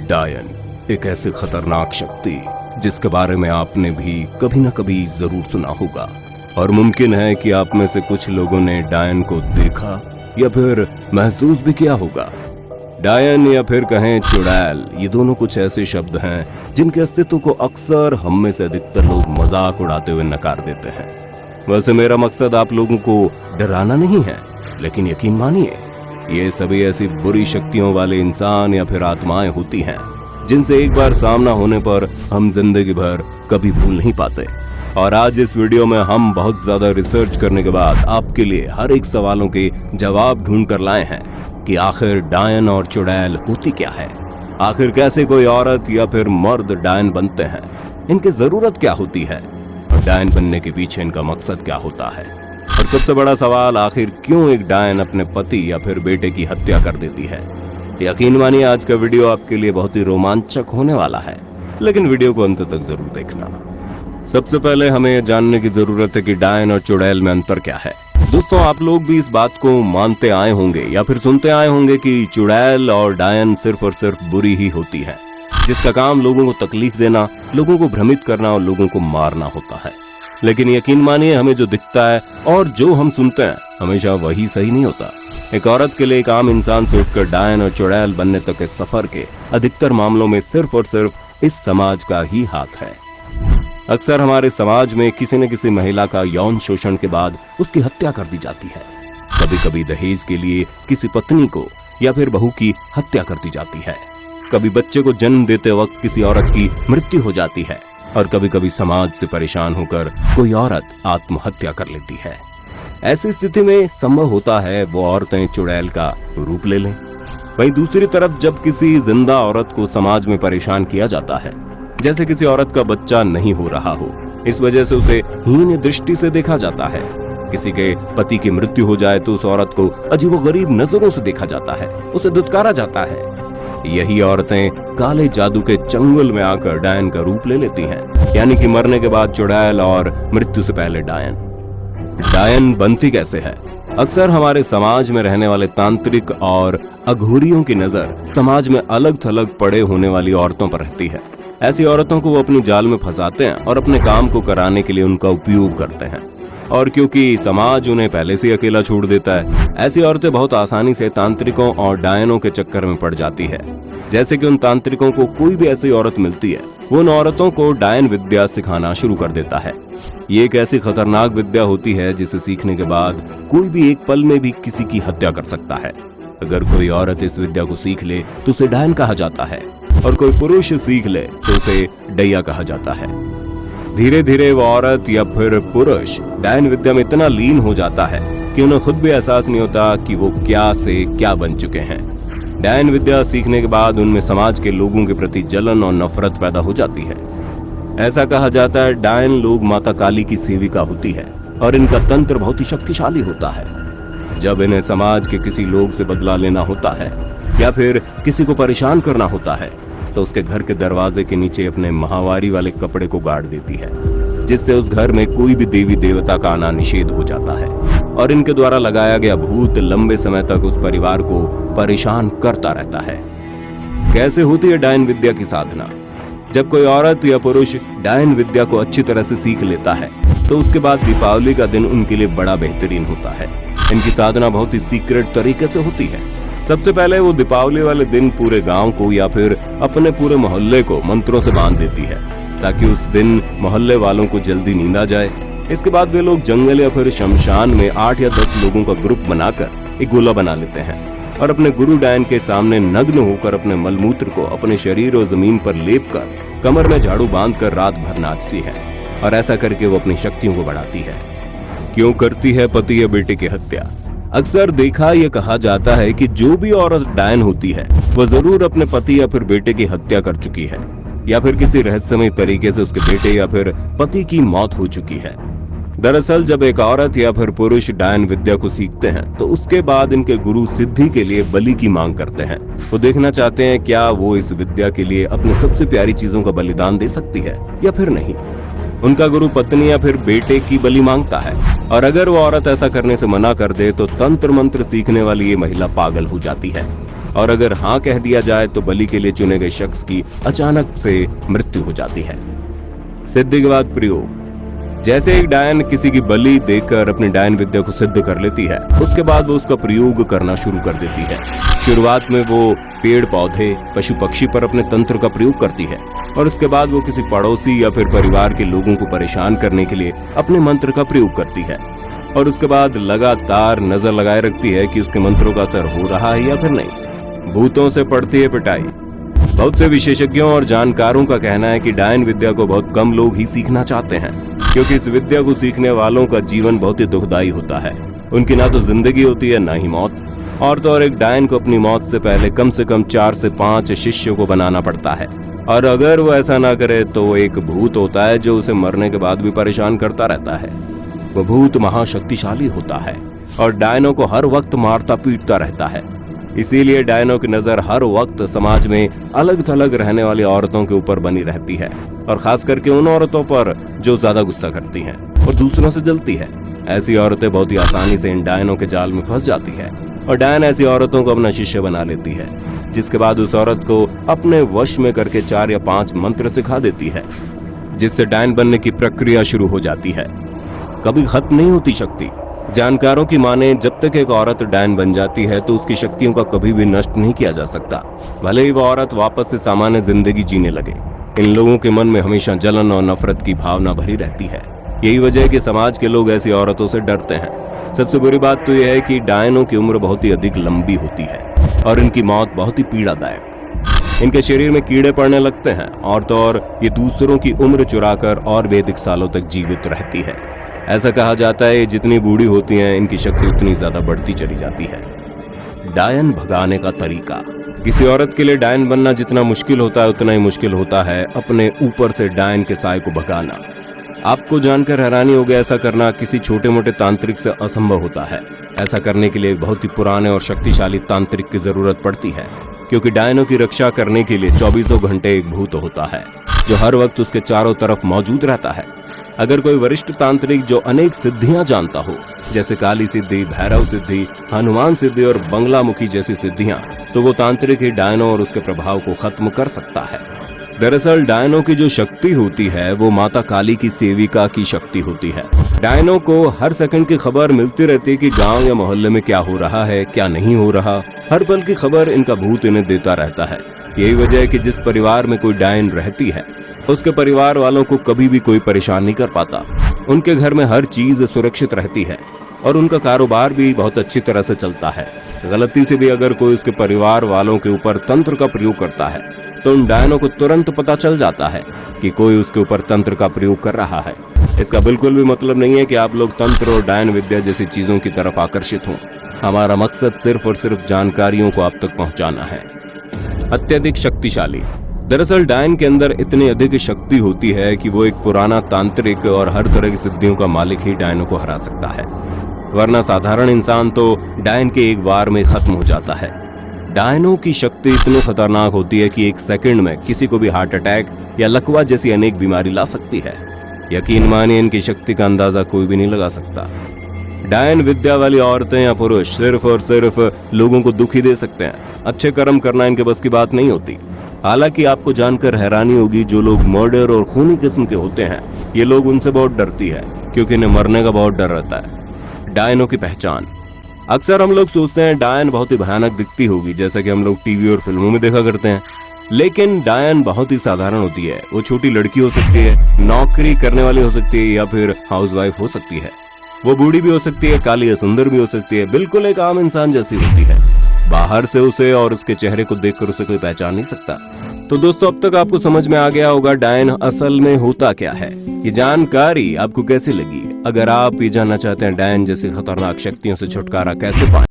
डायन एक ऐसी खतरनाक शक्ति जिसके बारे में आपने भी कभी ना कभी जरूर सुना होगा, और मुमकिन है कि आप में से कुछ लोगों ने डायन को देखा या फिर महसूस भी किया होगा। डायन या फिर कहें चुड़ैल, ये दोनों कुछ ऐसे शब्द हैं जिनके अस्तित्व को अक्सर हम में से अधिकतर लोग मजाक उड़ाते हुए नकार देते हैं। वैसे मेरा मकसद आप लोगों को डराना नहीं है, लेकिन यकीन मानिए ये सभी ऐसी बुरी शक्तियों वाले इंसान या फिर आत्माएं होती हैं जिनसे एक बार सामना होने पर हम जिंदगी भर कभी भूल नहीं पाते। और आज इस वीडियो में हम बहुत ज्यादा रिसर्च करने के बाद आपके लिए हर एक सवालों के जवाब ढूंढ कर लाए हैं कि आखिर डायन और चुड़ैल होती क्या है, आखिर कैसे कोई औरत या फिर मर्द डायन बनते हैं, इनकी जरूरत क्या होती है और डायन बनने के पीछे इनका मकसद क्या होता है, और सबसे बड़ा सवाल आखिर क्यों एक डायन अपने पति या फिर बेटे की हत्या कर देती है। यकीन मानिए आज का वीडियो आपके लिए बहुत ही रोमांचक होने वाला है, लेकिन वीडियो को अंत तक जरूर देखना। सबसे पहले हमें यह जानने की जरूरत है कि डायन और चुड़ैल में अंतर क्या है। दोस्तों, आप लोग भी इस बात को मानते आए होंगे या फिर सुनते आए होंगे कि चुड़ैल और डायन सिर्फ और सिर्फ बुरी ही होती है, जिसका काम लोगों को तकलीफ देना, लोगों को भ्रमित करना और लोगों को मारना होता है। लेकिन यकीन मानिए हमें जो दिखता है और जो हम सुनते हैं हमेशा वही सही नहीं होता। एक औरत के लिए एक आम इंसान से उठकर डायन और चुड़ैल बनने तक के सफर के अधिकतर मामलों में सिर्फ और सिर्फ इस समाज का ही हाथ है। अक्सर हमारे समाज में किसी न किसी महिला का यौन शोषण के बाद उसकी हत्या कर दी जाती है। कभी कभी दहेज के लिए किसी पत्नी को या फिर बहू की हत्या कर दी जाती है। कभी बच्चे को जन्म देते वक्त किसी औरत की मृत्यु हो जाती है, और कभी कभी समाज से परेशान होकर कोई औरत आत्महत्या कर लेती है। ऐसी स्थिति में संभव होता है वो औरतें चुड़ैल का रूप ले लें। वहीं दूसरी तरफ जब किसी जिंदा औरत को समाज में परेशान किया जाता है, जैसे किसी औरत का बच्चा नहीं हो रहा हो, इस वजह से उसे हीन दृष्टि से देखा जाता है। किसी के पति की मृत्यु हो जाए तो उस औरत को अजीबोगरीब नजरों से देखा जाता है, उसे दुत्कारा जाता है। यही औरतें काले जादू के चंगुल में आकर डायन का रूप ले लेती हैं, यानी कि मरने के बाद चुड़ैल और मृत्यु से पहले डायन। डायन बनती कैसे है? अक्सर हमारे समाज में रहने वाले तांत्रिक और अघोरियों की नजर समाज में अलग थलग पड़े होने वाली औरतों पर रहती है। ऐसी औरतों को वो अपनी जाल में फंसाते हैं और अपने काम को कराने के लिए उनका उपयोग करते हैं। और क्योंकि समाज उन्हें पहले से अकेला छोड़ देता है, ऐसी औरतें बहुत आसानी से तांत्रिकों और डायनों के चक्कर में पड़ जाती है। जैसे कि उन तांत्रिकों को कोई भी ऐसी औरत मिलती है, वो उन औरतों को डायन विद्या सिखाना शुरू कर देता है। ये एक ऐसी खतरनाक विद्या होती है जिसे सीखने के बाद कोई भी एक पल में भी किसी की हत्या कर सकता है। अगर कोई औरत इस विद्या को सीख ले तो उसे डायन कहा जाता है, और कोई पुरुष सीख ले तो उसे डैया कहा जाता है। धीरे धीरे वो औरत या फिर पुरुष डायन विद्या में इतना लीन हो जाता है कि उन्हें खुद भी एहसास नहीं होता कि वो क्या से क्या बन चुके हैं। डायन विद्या सीखने के बाद उनमें समाज के लोगों के प्रति जलन और नफरत पैदा हो जाती है। ऐसा कहा जाता है डायन लोग माता काली की सेविका होती है और इनका तंत्र बहुत ही शक्तिशाली होता है। जब इन्हें समाज के किसी लोग से बदला लेना होता है या फिर किसी को परेशान करना होता है तो उसके घर के दरवाजे के नीचे अपने माहवारी वाले कपड़े को गाड़ देती है, जिससे उस घर में कोई भी देवी देवता का आना निषेध हो जाता है, और इनके द्वारा लगाया गया भूत लंबे समय तक उस परिवार को परेशान करता रहता है। कैसे होती है डायन विद्या की साधना? जब कोई औरत या पुरुष डायन विद्या को अच्छी तरह से सीख लेता है तो उसके बाद दीपावली का दिन उनके लिए बड़ा बेहतरीन होता है। इनकी साधना बहुत ही सीक्रेट तरीके से होती है। सबसे पहले वो दीपावली वाले दिन पूरे गांव को या फिर अपने पूरे मोहल्ले को मंत्रों से बांध देती है ताकि उस दिन मोहल्ले वालों को जल्दी नींद आ जाए। इसके बाद वे लोग जंगल या फिर शमशान में 8 या 10 लोगों का ग्रुप बनाकर एक गोला बना लेते हैं और अपने गुरु डायन के सामने नग्न होकर अपने मलमूत्र को अपने शरीर और जमीन पर लेप कर कमर में झाड़ू बांधकर रात भर नाचती है, और ऐसा करके वो अपनी शक्तियों को बढ़ाती है। क्यों करती है पति या बेटे की हत्या? अक्सर देखा यह कहा जाता है कि जो भी औरत डायन होती है वह जरूर अपने पति या फिर बेटे की हत्या कर चुकी है, या फिर किसी रहस्यमय तरीके से उसके बेटे या फिर पति की मौत हो चुकी है। दरअसल जब एक औरत या फिर पुरुष डायन विद्या को सीखते हैं तो उसके बाद इनके गुरु सिद्धि के लिए बलि की मांग करते हैं। वो देखना चाहते हैं क्या वो इस विद्या के लिए अपने सबसे प्यारी चीजों का बलिदान दे सकती है या फिर नहीं। उनका गुरु पत्नी या फिर बेटे की बलि मांगता है, और अगर वो औरत ऐसा करने से मना कर दे तो तंत्र मंत्र सीखने वाली ये महिला पागल हो जाती है और अगर हाँ कह दिया जाए तो बलि के लिए चुने गए शख्स की अचानक से मृत्यु हो जाती है। सिद्धि के बाद प्रयोग। जैसे एक डायन किसी की बलि देकर अपनी डायन विद्या को सिद्ध कर लेती है, उसके बाद वो उसका प्रयोग करना शुरू कर देती है। शुरुआत में वो पेड़ पौधे पशु पक्षी पर अपने तंत्र का प्रयोग करती है और उसके बाद वो किसी पड़ोसी या फिर परिवार के लोगों को परेशान करने के लिए अपने मंत्र का प्रयोग करती है और उसके बाद लगातार नजर लगाए रखती है कि उसके मंत्रों का असर हो रहा है या फिर नहीं। भूतों से पड़ती है पिटाई। बहुत से विशेषज्ञों और जानकारों का कहना है कि डायन विद्या को बहुत कम लोग ही सीखना चाहते हैं, क्योंकि इस विद्या को सीखने वालों का जीवन बहुत ही दुखदायी होता है। उनकी ना तो जिंदगी होती है ना ही मौत। और तो और एक डायन को अपनी मौत से पहले कम से कम 4 से 5 शिष्यों को बनाना पड़ता है, और अगर वो ऐसा ना करे तो वो एक भूत होता है जो उसे मरने के बाद भी परेशान करता रहता है। वो भूत महाशक्तिशाली होता है और डायनों को हर वक्त मारता पीटता रहता है। इसीलिए डायनों की नजर हर वक्त समाज में अलग थलग रहने वाली औरतों के ऊपर बनी रहती है, और खास करके उन औरतों पर जो ज्यादा गुस्सा करती हैं और दूसरों से जलती है। ऐसी औरतें बहुत ही आसानी से इन डायनों के जाल में फंस जाती है और डायन ऐसी औरतों को अपना शिष्य बना लेती है, जिसके बाद उस औरत को अपने वश में करके 4 या 5 मंत्र सिखा देती है, जिससे डायन बनने की प्रक्रिया शुरू हो जाती है। कभी खत्म नहीं होती शक्ति। जानकारों की माने जब तक एक औरत डायन बन जाती है तो उसकी शक्तियों का कभी भी नष्ट नहीं किया जा सकता, भले ही वो औरत वापस से सामान्य जिंदगी जीने लगे। इन लोगों के मन में हमेशा जलन और नफरत की भावना भरी रहती है। यही वजह है कि समाज के लोग ऐसी औरतों से डरते हैं। सबसे बुरी बात तो यह है कि डायनों की उम्र बहुत ही अधिक लंबी होती है और इनकी मौत बहुत ही पीड़ादायक। इनके शरीर में कीड़े पड़ने लगते हैं और तो और ये दूसरों की उम्र चुराकर और वैदिक सालों तक जीवित रहती है। ऐसा कहा जाता है जितनी बूढ़ी होती हैं इनकी शक्ति उतनी ज्यादा बढ़ती चली जाती है। डायन भगाने का तरीका। किसी औरत के लिए डायन बनना जितना मुश्किल होता है उतना ही मुश्किल होता है अपने ऊपर से डायन के साए को भगाना। आपको जानकर हैरानी होगी, ऐसा करना किसी छोटे मोटे तांत्रिक से असंभव होता है। ऐसा करने के लिए एक बहुत ही पुराने और शक्तिशाली तांत्रिक की जरूरत पड़ती है, क्योंकि डायनों की रक्षा करने के लिए 24 घंटे एक भूत होता है जो हर वक्त उसके चारों तरफ मौजूद रहता है। अगर कोई वरिष्ठ तांत्रिक जो अनेक सिद्धियां जानता हो, जैसे काली सिद्धि, भैरव सिद्धि, हनुमान सिद्धि और बंगलामुखी जैसी सिद्धियां, तो वो तांत्रिक ही डायनों और उसके प्रभाव को खत्म कर सकता है। दरअसल डायनों की जो शक्ति होती है वो माता काली की सेविका की शक्ति होती है। डायनों को हर सेकंड की खबर मिलती रहती है कि गांव या मोहल्ले में क्या हो रहा है, क्या नहीं हो रहा। हर पल की खबर इनका भूत इन्हें देता रहता है। यही वजह है कि जिस परिवार में कोई डायन रहती है उसके परिवार वालों को कभी भी कोई परेशान नहीं कर पाता। उनके घर में हर चीज सुरक्षित रहती है और उनका कारोबार भी बहुत अच्छी तरह से चलता है। गलती से भी अगर कोई उसके परिवार वालों के ऊपर तंत्र का प्रयोग करता है तो उन डायनों को तुरंत पता चल जाता है कि कोई उसके ऊपर तंत्र का प्रयोग कर रहा है। इसका बिल्कुल भी मतलब नहीं है कि आप लोग तंत्र और डायन विद्या जैसी चीजों की तरफ आकर्षित हों। हमारा मकसद सिर्फ और सिर्फ जानकारियों को आप तक पहुंचाना है। अत्यधिक शक्तिशाली। दरअसल डायन के अंदर इतनी अधिक शक्ति होती है कि वो एक पुराना तांत्रिक और हर तरह की सिद्धियों का मालिक ही डायनों को हरा सकता है, वरना साधारण इंसान तो डायन के एक वार में खत्म हो जाता है। डायनों की शक्ति इतनी खतरनाक होती है कि 1 सेकंड में किसी को भी हार्ट अटैक या लकवा जैसी अनेक बीमारी ला सकती है। यकीन मानिए इनकी शक्ति का अंदाजा कोई भी नहीं लगा सकता। डायन विद्या वाली औरतें या पुरुष सिर्फ और सिर्फ लोगों को दुखी दे सकते हैं। अच्छे कर्म करना इनके बस की बात नहीं होती। हालांकि आपको जानकर हैरानी होगी, जो लोग मर्डर और खूनी किस्म के होते हैं ये लोग उनसे बहुत डरती है, क्योंकि इन्हें मरने का बहुत डर रहता है। डायनों की पहचान। अक्सर हम लोग सोचते हैं डायन बहुत ही भयानक दिखती होगी, जैसा कि हम लोग टीवी और फिल्मों में देखा करते हैं, लेकिन डायन बहुत ही साधारण होती है। वो छोटी लड़की हो सकती है, नौकरी करने वाली हो सकती है या फिर हाउसवाइफ हो सकती है। वो बूढ़ी भी हो सकती है, काली या सुंदर भी हो सकती है, बिल्कुल एक आम इंसान जैसी होती है। बाहर से उसे और उसके चेहरे को देखकर उसे कोई पहचान नहीं सकता। तो दोस्तों, अब तक आपको समझ में आ गया होगा डायन असल में होता क्या है। ये जानकारी आपको कैसी लगी? अगर आप ये जानना चाहते हैं डायन जैसी खतरनाक शक्तियों से छुटकारा कैसे पाएं,